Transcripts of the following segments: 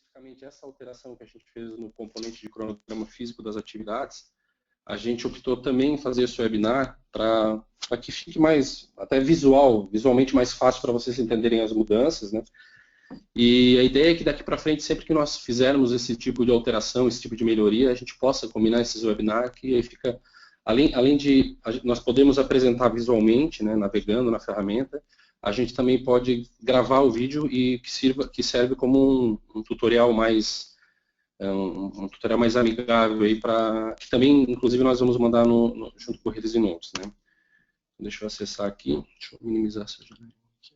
especificamente essa alteração que a gente fez no componente de cronograma físico das atividades, a gente optou também em fazer esse webinar para que fique mais, até visualmente mais fácil para vocês entenderem as mudanças, né? E a ideia é que daqui para frente, sempre que nós fizermos esse tipo de alteração, esse tipo de melhoria, a gente possa combinar esses webinars, que aí fica, além de nós podemos apresentar visualmente, né, navegando na ferramenta, a gente também pode gravar o vídeo e que serve como um tutorial mais tutorial mais amigável aí para que também, inclusive, nós vamos mandar junto com o Release Notes, né? Deixa eu acessar aqui, deixa eu minimizar essa janela aqui.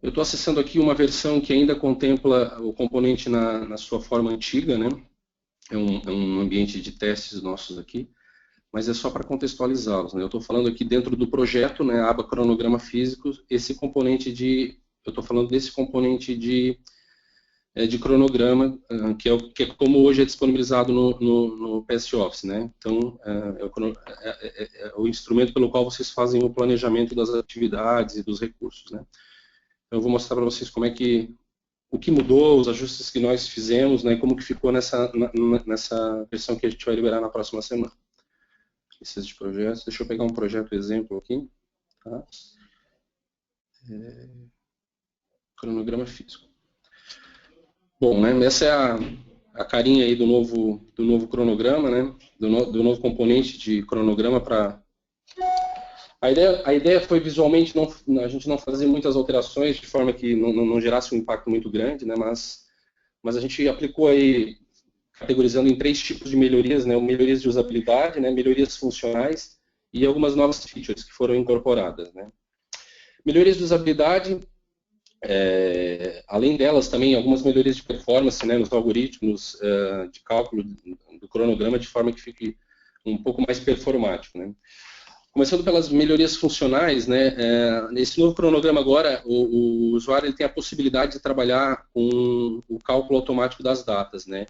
Eu estou acessando aqui uma versão que ainda contempla o componente na sua forma antiga, né? É um ambiente de testes nossos aqui, mas é só para contextualizá-los, né? Eu estou falando aqui dentro do projeto, né, a aba cronograma físico, esse componente eu estou falando desse componente de cronograma, que é como hoje é disponibilizado no PS Office, né? Então, é o instrumento pelo qual vocês fazem o planejamento das atividades e dos recursos, né? Então, eu vou mostrar para vocês o que mudou, os ajustes que nós fizemos, né, e como que ficou nessa versão que a gente vai liberar na próxima semana. Esses de projetos, deixa eu pegar um projeto exemplo aqui, tá? Cronograma físico. Bom, né, essa é a carinha aí do novo cronograma, né, do novo componente de cronograma para... A ideia foi visualmente a gente não fazer muitas alterações de forma que não gerasse um impacto muito grande, né, mas a gente aplicou aí, categorizando em 3 tipos de melhorias, né, melhorias de usabilidade, né, melhorias funcionais e algumas novas features que foram incorporadas, né. Melhorias de usabilidade, além delas também algumas melhorias de performance, né, nos algoritmos de cálculo do cronograma, de forma que fique um pouco mais performático, né. Começando pelas melhorias funcionais, né, nesse novo cronograma agora, o usuário ele tem a possibilidade de trabalhar com o cálculo automático das datas, né,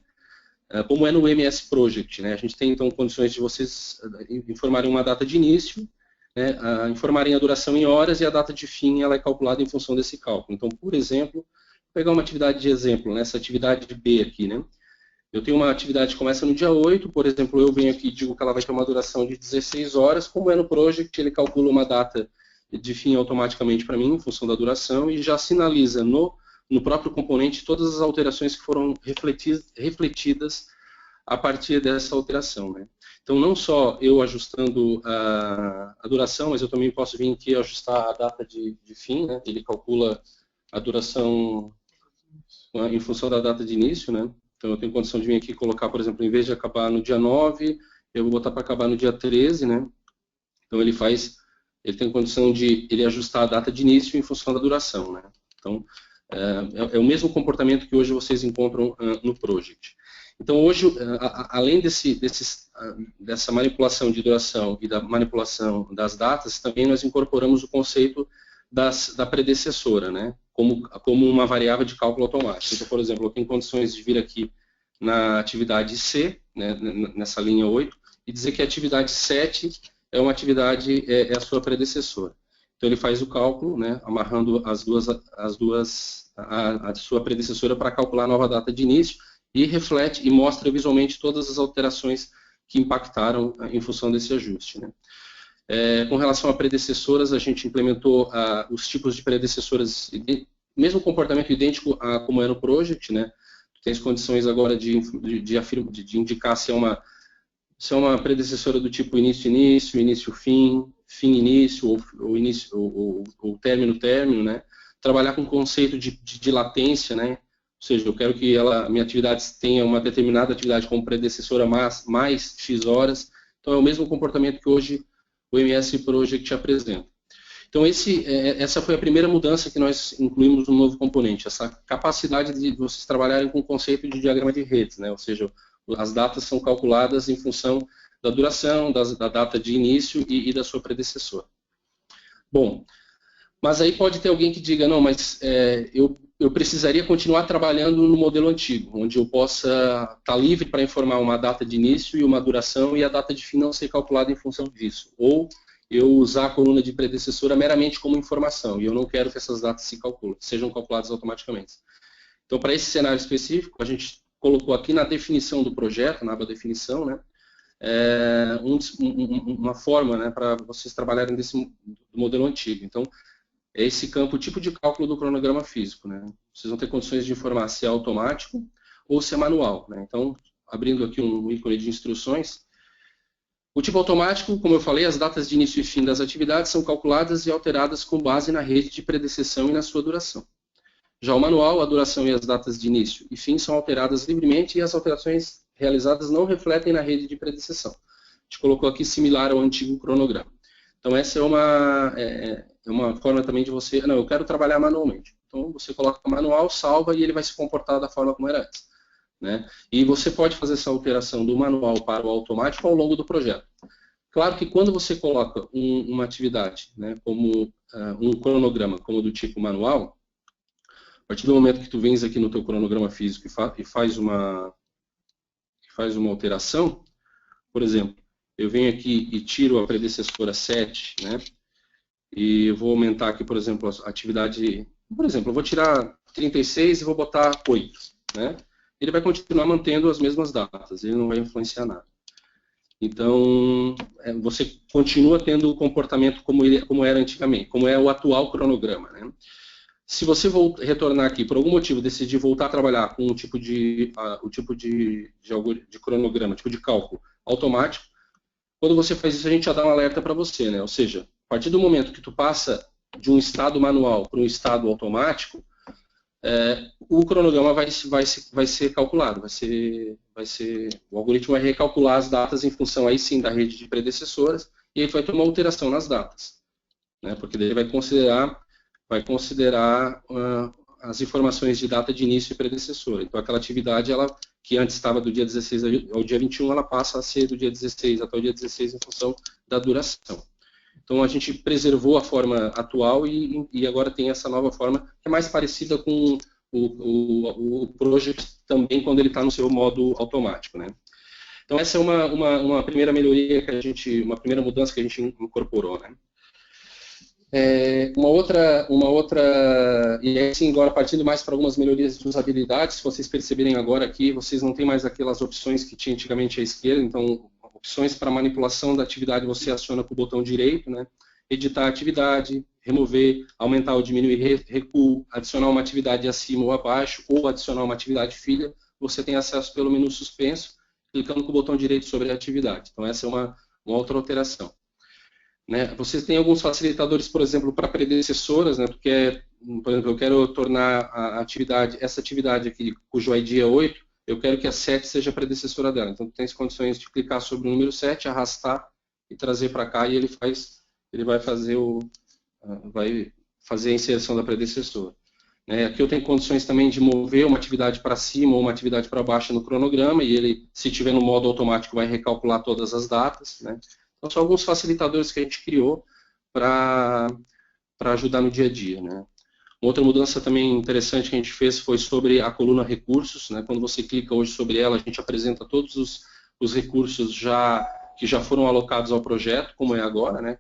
como é no MS Project, né, a gente tem então condições de vocês informarem uma data de início, né, informarem a duração em horas e a data de fim ela é calculada em função desse cálculo. Então, por exemplo, vou pegar uma atividade de exemplo, né, essa atividade B aqui, né, eu tenho uma atividade que começa no dia 8, por exemplo, eu venho aqui e digo que ela vai ter uma duração de 16 horas, como é no Project, ele calcula uma data de fim automaticamente para mim, em função da duração, e já sinaliza no próprio componente todas as alterações que foram refletidas a partir dessa alteração, né. Então, não só eu ajustando a duração, mas eu também posso vir aqui e ajustar a data de fim, né, ele calcula a duração em função da data de início, né. Então, eu tenho condição de vir aqui e colocar, por exemplo, em vez de acabar no dia 9, eu vou botar para acabar no dia 13, né? Então, ele tem condição de ele ajustar a data de início em função da duração, né? Então, é o mesmo comportamento que hoje vocês encontram no Project. Então, hoje, além dessa manipulação de duração e da manipulação das datas, também nós incorporamos o conceito da predecessora, né? Como uma variável de cálculo automático. Então, por exemplo, eu tenho condições de vir aqui na atividade C, né, nessa linha 8, e dizer que a atividade 7 é uma atividade, é a sua predecessora. Então, ele faz o cálculo, né, amarrando a sua predecessora para calcular a nova data de início e reflete e mostra visualmente todas as alterações que impactaram em função desse ajuste, né. Com relação a predecessoras, a gente implementou os tipos de predecessoras, mesmo comportamento idêntico a como é no Project, né? Tem as condições agora de indicar se é uma predecessora do tipo início-início, início-fim, fim-início, ou término-término, né? Trabalhar com o conceito de latência, né? Ou seja, eu quero que minha atividade tenha uma determinada atividade como predecessora mais X horas. Então, é o mesmo comportamento que hoje o MS Project apresenta. Então, essa foi a primeira mudança que nós incluímos no novo componente, essa capacidade de vocês trabalharem com o conceito de diagrama de redes, né? Ou seja, as datas são calculadas em função da duração, da data de início e da sua predecessora. Bom, mas aí pode ter alguém que diga, não, mas eu precisaria continuar trabalhando no modelo antigo, onde eu possa estar livre para informar uma data de início e uma duração e a data de fim não ser calculada em função disso. Ou eu usar a coluna de predecessora meramente como informação, e eu não quero que essas datas sejam calculadas automaticamente. Então, para esse cenário específico, a gente colocou aqui na definição do projeto, na aba definição, né, uma forma, né, para vocês trabalharem desse modelo antigo. Então, é esse campo, o tipo de cálculo do cronograma físico, né? Vocês vão ter condições de informar se é automático ou se é manual, né? Então, abrindo aqui um ícone de instruções, o tipo automático, como eu falei, as datas de início e fim das atividades são calculadas e alteradas com base na rede de predecessão e na sua duração. Já o manual, a duração e as datas de início e fim são alteradas livremente e as alterações realizadas não refletem na rede de predecessão. A gente colocou aqui similar ao antigo cronograma. Então, essa é uma forma também de você... Não, eu quero trabalhar manualmente. Então, você coloca manual, salva e ele vai se comportar da forma como era antes, né? E você pode fazer essa alteração do manual para o automático ao longo do projeto. Claro que quando você coloca uma atividade, né, como um cronograma, como do tipo manual, a partir do momento que tu vens aqui no teu cronograma físico e faz uma alteração, por exemplo, eu venho aqui e tiro a predecessora 7, né, e eu vou aumentar aqui, por exemplo, a atividade, por exemplo, eu vou tirar 36 e vou botar 8, né? Ele vai continuar mantendo as mesmas datas, ele não vai influenciar nada. Então, você continua tendo o comportamento como era antigamente, como é o atual cronograma, né? Se você retornar aqui, por algum motivo, decidir voltar a trabalhar com o tipo de cronograma, tipo de cálculo automático, quando você faz isso, a gente já dá um alerta para você, né? Ou seja, a partir do momento que tu passa de um estado manual para um estado automático, o cronograma vai ser calculado, o algoritmo vai recalcular as datas em função aí sim da rede de predecessoras e ele vai ter uma alteração nas datas, né? Porque ele vai considerar as informações de data de início e predecessora. Então, aquela atividade, que antes estava do dia 16 ao dia 21, ela passa a ser do dia 16 até o dia 16 em função da duração. Então, a gente preservou a forma atual e agora tem essa nova forma, que é mais parecida com o Project também, quando ele está no seu modo automático, né? Então, essa é uma primeira melhoria uma primeira mudança que a gente incorporou, né? Uma outra, e assim, agora partindo mais para algumas melhorias de usabilidade, se vocês perceberem agora aqui, vocês não têm mais aquelas opções que tinha antigamente à esquerda, então, opções para manipulação da atividade você aciona com o botão direito, né? Editar a atividade, remover, aumentar ou diminuir recuo, adicionar uma atividade acima ou abaixo, ou adicionar uma atividade filha, você tem acesso pelo menu suspenso, clicando com o botão direito sobre a atividade. Então, essa é uma outra alteração. Né? Vocês têm alguns facilitadores, por exemplo, para predecessoras, né? Porque, por exemplo, eu quero tornar essa atividade aqui, cujo ID é 8, eu quero que a 7 seja a predecessora dela. Então, tem as condições de clicar sobre o número 7, arrastar e trazer para cá, e ele vai fazer a inserção da predecessora. Né? Aqui eu tenho condições também de mover uma atividade para cima ou uma atividade para baixo no cronograma, e ele, se tiver no modo automático, vai recalcular todas as datas, né? Então, são alguns facilitadores que a gente criou para ajudar no dia a dia, né? Uma outra mudança também interessante que a gente fez foi sobre a coluna recursos, né? Quando você clica hoje sobre ela, a gente apresenta todos os recursos que já foram alocados ao projeto, como é agora, né?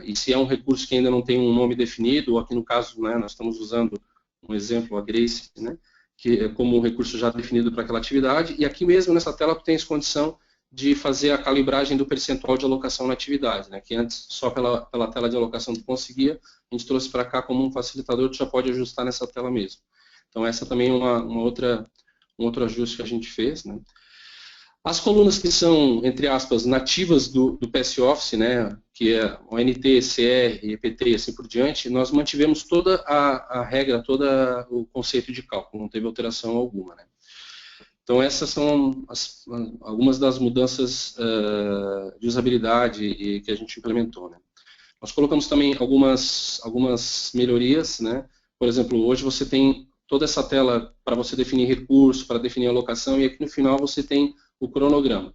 E se é um recurso que ainda não tem um nome definido, ou aqui no caso, né, nós estamos usando um exemplo, a Grace, né, que é como um recurso já definido para aquela atividade, e aqui mesmo nessa tela tu tens condição de fazer a calibragem do percentual de alocação na atividade, né, que antes só pela tela de alocação tu conseguia, a gente trouxe para cá como um facilitador, tu já pode ajustar nessa tela mesmo. Então essa também é um outro ajuste que a gente fez, né. As colunas que são, entre aspas, nativas do PS Office, né, que é o NT, CR, EPT e assim por diante, nós mantivemos toda a regra, todo o conceito de cálculo, não teve alteração alguma, né. Então essas são algumas das mudanças de usabilidade que a gente implementou, né. Nós colocamos também algumas melhorias, né. Por exemplo, hoje você tem toda essa tela para você definir recurso, para definir alocação, e aqui no final você tem o cronograma.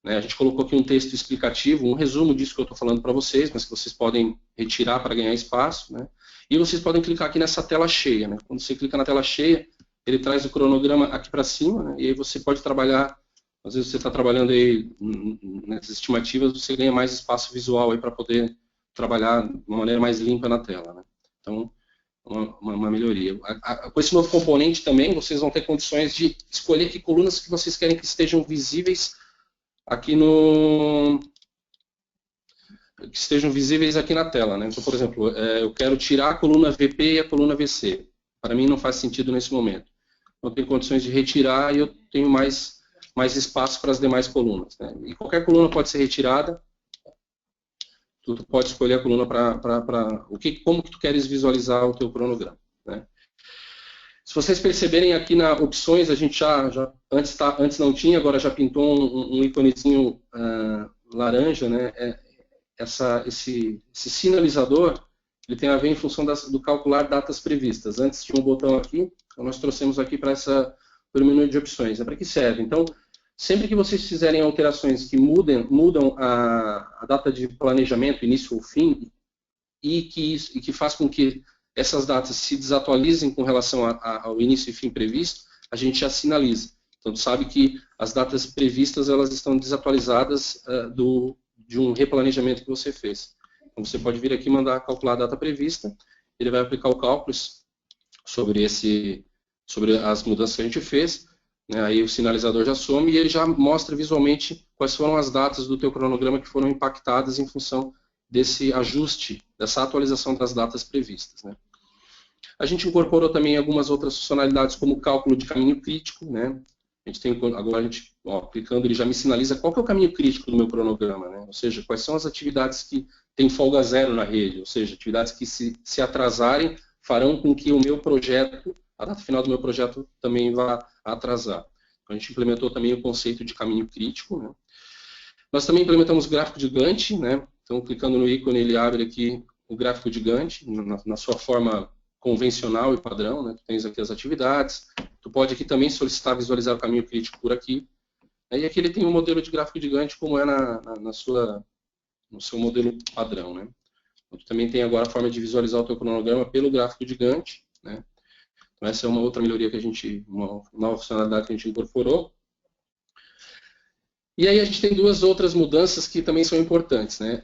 Né? A gente colocou aqui um texto explicativo, um resumo disso que eu estou falando para vocês, mas que vocês podem retirar para ganhar espaço. Né? E vocês podem clicar aqui nessa tela cheia. Né? Quando você clica na tela cheia, ele traz o cronograma aqui para cima, né? E aí você pode trabalhar, às vezes você está trabalhando aí nessas estimativas, você ganha mais espaço visual para poder trabalhar de uma maneira mais limpa na tela. Né? Então, uma uma melhoria. Com esse novo componente também, vocês vão ter condições de escolher que colunas que vocês querem que estejam visíveis aqui na tela, né? Então, por exemplo, eu quero tirar a coluna VP e a coluna VC. Para mim não faz sentido nesse momento. Eu tenho condições de retirar e eu tenho mais espaço para as demais colunas, né? E qualquer coluna pode ser retirada. Tu pode escolher a coluna como que tu queres visualizar o teu cronograma, né? Se vocês perceberem aqui na opções, a gente antes não tinha, agora já pintou um íconezinho laranja, né? Esse sinalizador, ele tem a ver em função do calcular datas previstas. Antes tinha um botão aqui, então nós trouxemos aqui para o menu de opções. Para que serve? Então, sempre que vocês fizerem alterações que mudam a data de planejamento, início ou fim, e que faz com que essas datas se desatualizem com relação ao início e fim previsto, a gente já sinaliza. Então, sabe que as datas previstas elas estão desatualizadas de um replanejamento que você fez. Então, você pode vir aqui e mandar calcular a data prevista, ele vai aplicar o cálculo sobre as mudanças que a gente fez, né? Aí o sinalizador já some e ele já mostra visualmente quais foram as datas do teu cronograma que foram impactadas em função desse ajuste, dessa atualização das datas previstas, né? A gente incorporou também algumas outras funcionalidades, como o cálculo de caminho crítico, né? Agora, clicando, ele já me sinaliza qual que é o caminho crítico do meu cronograma, né? Ou seja, quais são as atividades que têm folga zero na rede, ou seja, atividades que se atrasarem farão com que o meu projeto, a data final do meu projeto também vá atrasar. Então, a gente implementou também o conceito de caminho crítico, né? Nós também implementamos o gráfico de Gantt, né? Então, clicando no ícone, ele abre aqui o gráfico de Gantt, na sua forma convencional e padrão, né? Tu tens aqui as atividades, tu pode aqui também solicitar visualizar o caminho crítico por aqui. E aqui ele tem um modelo de gráfico de Gantt como é no seu modelo padrão, né? Tu também tem agora a forma de visualizar o teu cronograma pelo gráfico de Gantt, né? Então essa é uma outra melhoria uma nova funcionalidade que a gente incorporou. E aí a gente tem duas outras mudanças que também são importantes, né?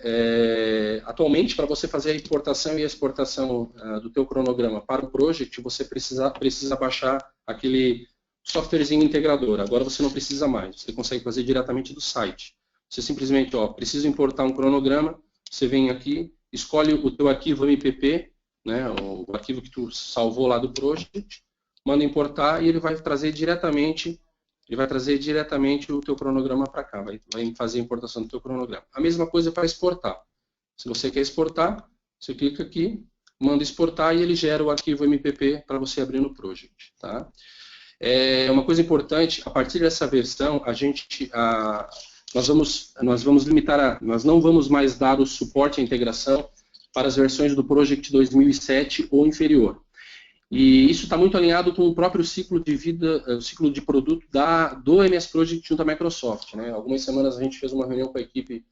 Atualmente, para você fazer a importação e a exportação do teu cronograma para o project, você precisa baixar aquele softwarezinho integrador. Agora você não precisa mais, você consegue fazer diretamente do site. Você simplesmente, precisa importar um cronograma, você vem aqui, escolhe o teu arquivo MPP, né, o arquivo que tu salvou lá do project, manda importar e ele vai trazer diretamente o teu cronograma para cá, vai fazer a importação do teu cronograma. A mesma coisa para exportar. Se você quer exportar, você clica aqui, manda exportar e ele gera o arquivo MPP para você abrir no project, tá? Uma coisa importante, a partir dessa versão, nós não vamos mais dar o suporte à integração para as versões do Project 2007 ou inferior. E isso está muito alinhado com o próprio ciclo de vida, o ciclo de produto do MS Project junto à Microsoft, né? Algumas semanas a gente fez uma reunião com a equipe,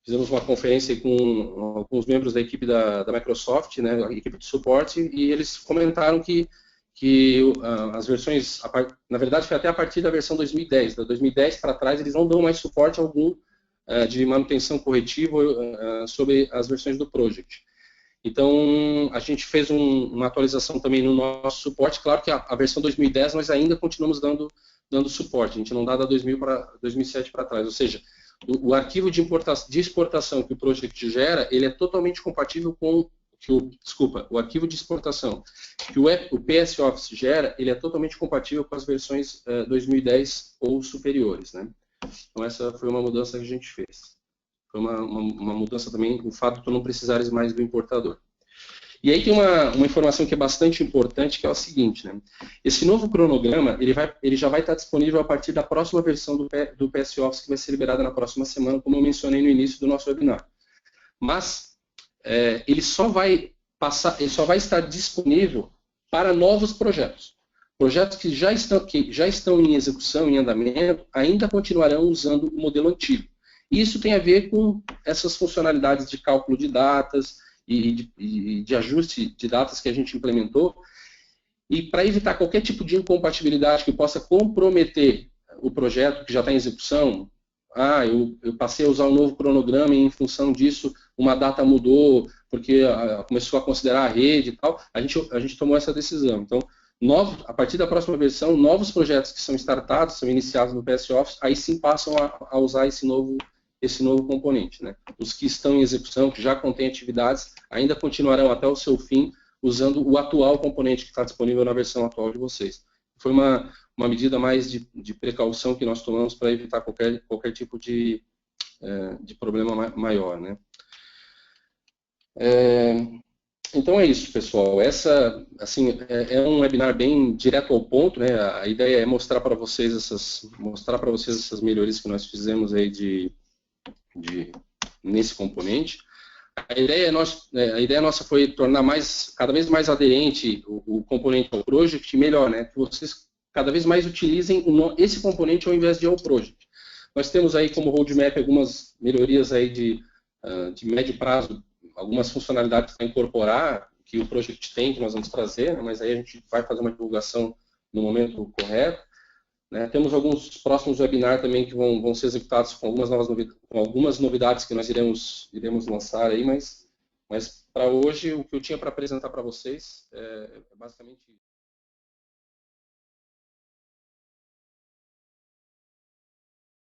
fizemos uma conferência com alguns membros da equipe da Microsoft, né, a equipe de suporte, e eles comentaram que as versões, na verdade foi até a partir da versão 2010, da 2010 para trás eles não dão mais suporte algum de manutenção corretiva sobre as versões do Project. Então, a gente fez uma atualização também no nosso suporte. Claro que a versão 2010 nós ainda continuamos dando suporte. A gente não dá da 2007 para trás. Ou seja, o arquivo de exportação que o Project gera, ele é totalmente compatível com o arquivo de exportação que o PS Office gera, ele é totalmente compatível com as versões 2010 ou superiores, né? Então, essa foi uma mudança que a gente fez. Foi uma mudança também, o fato de tu não precisares mais do importador. E aí tem uma informação que é bastante importante, que é o seguinte, né? Esse novo cronograma, ele já vai estar disponível a partir da próxima versão do PS Office, que vai ser liberada na próxima semana, como eu mencionei no início do nosso webinar. Mas ele só vai estar disponível para novos projetos. Projetos que já estão em execução, em andamento, ainda continuarão usando o modelo antigo. E isso tem a ver com essas funcionalidades de cálculo de datas e de ajuste de datas que a gente implementou. E para evitar qualquer tipo de incompatibilidade que possa comprometer o projeto que já está em execução, eu passei a usar um novo cronograma e em função disso uma data mudou, porque começou a considerar a rede e tal, a gente tomou essa decisão. Então, a partir da próxima versão, novos projetos que são startados, são iniciados no PS Office, aí sim passam a usar esse novo componente, né? Os que estão em execução, que já contêm atividades, ainda continuarão até o seu fim usando o atual componente que está disponível na versão atual de vocês. Foi uma medida mais de precaução que nós tomamos para evitar qualquer tipo de problema maior, né? Então é isso, pessoal. Essa, assim, é um webinar bem direto ao ponto, né? A ideia é mostrar para vocês essas melhorias que nós fizemos aí nesse componente. A ideia nossa foi tornar cada vez mais aderente o componente ao project, melhor, né? Que vocês cada vez mais utilizem esse componente ao invés de ao project. Nós temos aí como roadmap algumas melhorias aí de médio prazo, algumas funcionalidades para incorporar que o project tem, que nós vamos trazer, né? Mas aí a gente vai fazer uma divulgação no momento correto. Né? Temos alguns próximos webinars também que vão ser executados com algumas novidades que nós iremos lançar aí, mas para hoje o que eu tinha para apresentar para vocês é basicamente isso.